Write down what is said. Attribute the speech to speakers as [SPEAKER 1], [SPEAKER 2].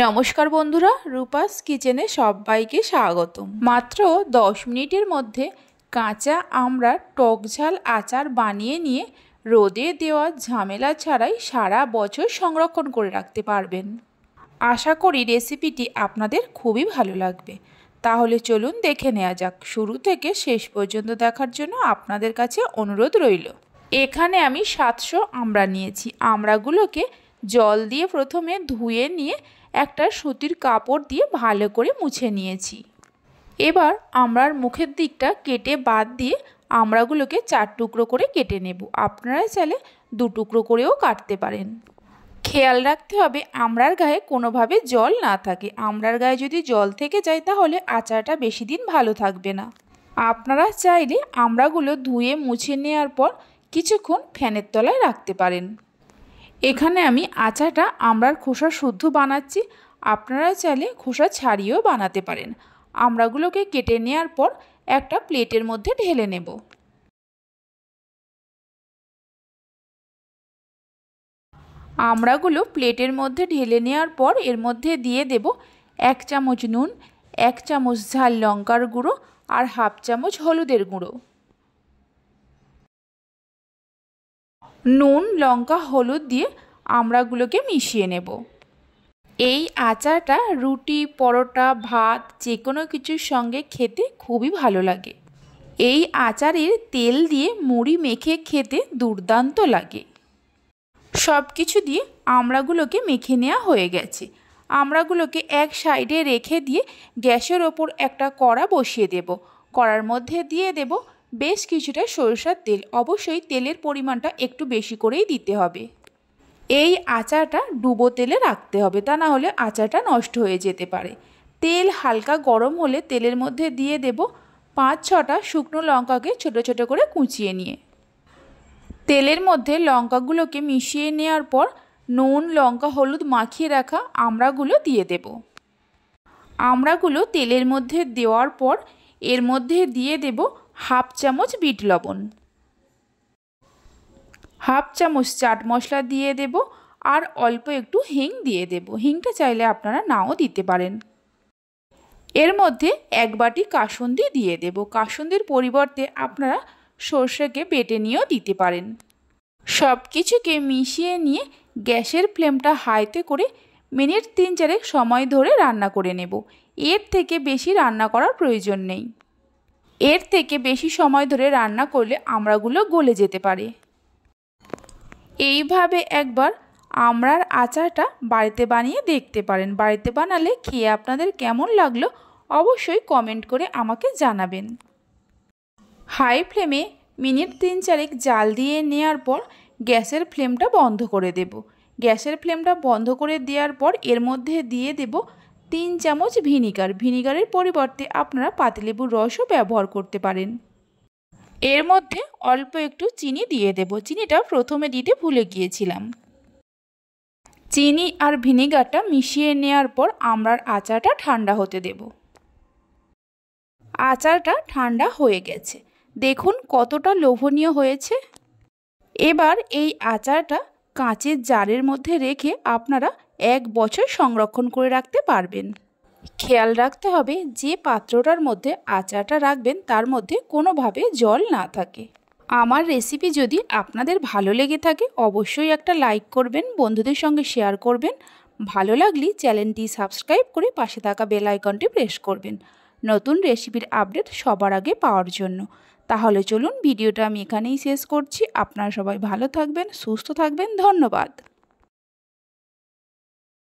[SPEAKER 1] নমস্কার বন্ধুরা, রূপাস কিচেনে সবাইকে স্বাগতম। মাত্র 10 মিনিটের মধ্যে কাঁচা আমড়ার টক ঝাল আচার বানিয়ে নিয়ে রোদে দেওয়া ঝামেলা ছাড়াই সারা বছর সংরক্ষণ করে রাখতে পারবেন। আশা করি রেসিপিটি আপনাদের খুবই ভালো লাগবে। তাহলে চলুন দেখে নেওয়া যাক। শুরু থেকে শেষ পর্যন্ত দেখার জন্য আপনাদের কাছে অনুরোধ রইল। এখানে আমি 700 আমড়া নিয়েছি। আমড়াগুলোকে জল দিয়ে প্রথমে ধুয়ে নিয়ে একটা সুতির কাপড় দিয়ে ভালো করে মুছে নিয়েছি। এবার আমড়ার মুখের দিকটা কেটে বাদ দিয়ে আমড়াগুলোকে 4 টুকরো করে কেটে নেব। আপনারা চাইলে 2 টুকরো করেও কাটতে পারেন। খেয়াল রাখতে হবে আমড়ার গায়ে কোনোভাবে জল না থাকে। আমড়ার গায়ে যদি জল থেকে যায় তাহলে আচারটা বেশি দিন ভালো থাকবে না। আপনারা চাইলে আমড়াগুলো ধুয়ে মুছে নেওয়ার পর কিছুক্ষণ ফ্যানের তলায় রাখতে পারেন। এখানে আমি আচারটা আমড়ার খোসা শুদ্ধ বানাচ্ছি। আপনারা চাইলে খোসা ছাড়িয়েও বানাতে পারেন। আমড়াগুলোকে কেটে নেওয়ার পর একটা প্লেটের মধ্যে ঢেলে নেব। আমড়াগুলো প্লেটের মধ্যে ঢেলে নেওয়ার পর এর মধ্যে দিয়ে দেব 1 চামচ নুন, 1 চামচ ঝাল লঙ্কার গুঁড়ো আর হাফ চামচ হলুদের গুঁড়ো। নুন, লঙ্কা, হলুদ দিয়ে আমড়াগুলোকে মিশিয়ে নেব। এই আচারটা রুটি, পরোটা, ভাত যে কোনো কিছুর সঙ্গে খেতে খুবই ভালো লাগে। এই আচারের তেল দিয়ে মুড়ি মেখে খেতে দুর্দান্ত লাগে। সব কিছু দিয়ে আমড়াগুলোকে মেখে নেওয়া হয়ে গেছে। আমড়াগুলোকে এক সাইডে রেখে দিয়ে গ্যাসের ওপর একটা কড়া বসিয়ে দেব। কড়ার মধ্যে দিয়ে দেব বেশ কিছুটা সরিষার তেল। অবশ্যই তেলের পরিমাণটা একটু বেশি করেই দিতে হবে। এই আচারটা ডুবো তেলে রাখতে হবে, তা না হলে আচারটা নষ্ট হয়ে যেতে পারে। তেল হালকা গরম হলে তেলের মধ্যে দিয়ে দেব 5-6টা শুকনো লঙ্কাকে ছোট ছোট করে কুচিয়ে নিয়ে। তেলের মধ্যে লঙ্কাগুলোকে মিশিয়ে নেওয়ার পর নুন, লঙ্কা, হলুদ মাখিয়ে রাখা আমড়াগুলো দিয়ে দেব। আমড়াগুলো তেলের মধ্যে দেওয়ার পর এর মধ্যে দিয়ে দেব হাফ চামচ বিট লবণ, হাফ চামচ চাট মশলা দিয়ে দেব আর অল্প একটু হিং দিয়ে দেব। হিংটা চাইলে আপনারা নাও দিতে পারেন। এর মধ্যে 1 বাটি কাসুন্দি দিয়ে দেব। কাসুন্দির পরিবর্তে আপনারা সর্ষেকে বেটে নিয়েও দিতে পারেন। সব কিছুকে মিশিয়ে নিয়ে গ্যাসের ফ্লেমটা হাইতে করে মিনিট 3-4 সময় ধরে রান্না করে নেব। এর থেকে বেশি রান্না করার প্রয়োজন নেই। এর থেকে বেশি সময় ধরে রান্না করলে আমড়াগুলো গলে যেতে পারে। এইভাবে একবার আমড়ার আচারটা বাড়িতে বানিয়ে দেখতে পারেন। বাড়িতে বানালে খেয়ে আপনাদের কেমন লাগলো অবশ্যই কমেন্ট করে আমাকে জানাবেন। হাই ফ্লেমে মিনিট 3-4 জাল দিয়ে নেওয়ার পর গ্যাসের ফ্লেমটা বন্ধ করে দেব। গ্যাসের ফ্লেমটা বন্ধ করে দেওয়ার পর এর মধ্যে দিয়ে দেব 3 চামচ ভিনিগার। ভিনিগারের পরিবর্তে আপনারা পাতিলেবুর রসও ব্যবহার করতে পারেন। এর মধ্যে অল্প একটু চিনি দিয়ে দেব। চিনিটা প্রথমে দিতে ভুলে গিয়েছিলাম। চিনি আর ভিনিগারটা মিশিয়ে নেওয়ার পর আমড়ার আচারটা ঠান্ডা হতে দেব। আচারটা ঠান্ডা হয়ে গেছে। দেখুন কতটা লোভনীয় হয়েছে। এবার এই আচারটা কাঁচের জারের মধ্যে রেখে আপনারা 1 বছর সংরক্ষণ করে রাখতে পারবেন। খেয়াল রাখতে হবে যে পাত্রটার মধ্যে আচারটা রাখবেন তার মধ্যে কোনোভাবে জল না থাকে। আমার রেসিপি যদি আপনাদের ভালো লেগে থাকে অবশ্যই একটা লাইক করবেন, বন্ধুদের সঙ্গে শেয়ার করবেন। ভালো লাগলে চ্যানেলটি সাবস্ক্রাইব করে পাশে থাকা বেল আইকনটি প্রেস করবেন নতুন রেসিপির আপডেট সবার আগে পাওয়ার জন্য। তাহলে চলুন ভিডিওটা আমি এখানেই শেষ করছি। আপনারা সবাই ভালো থাকবেন, সুস্থ থাকবেন। ধন্যবাদ।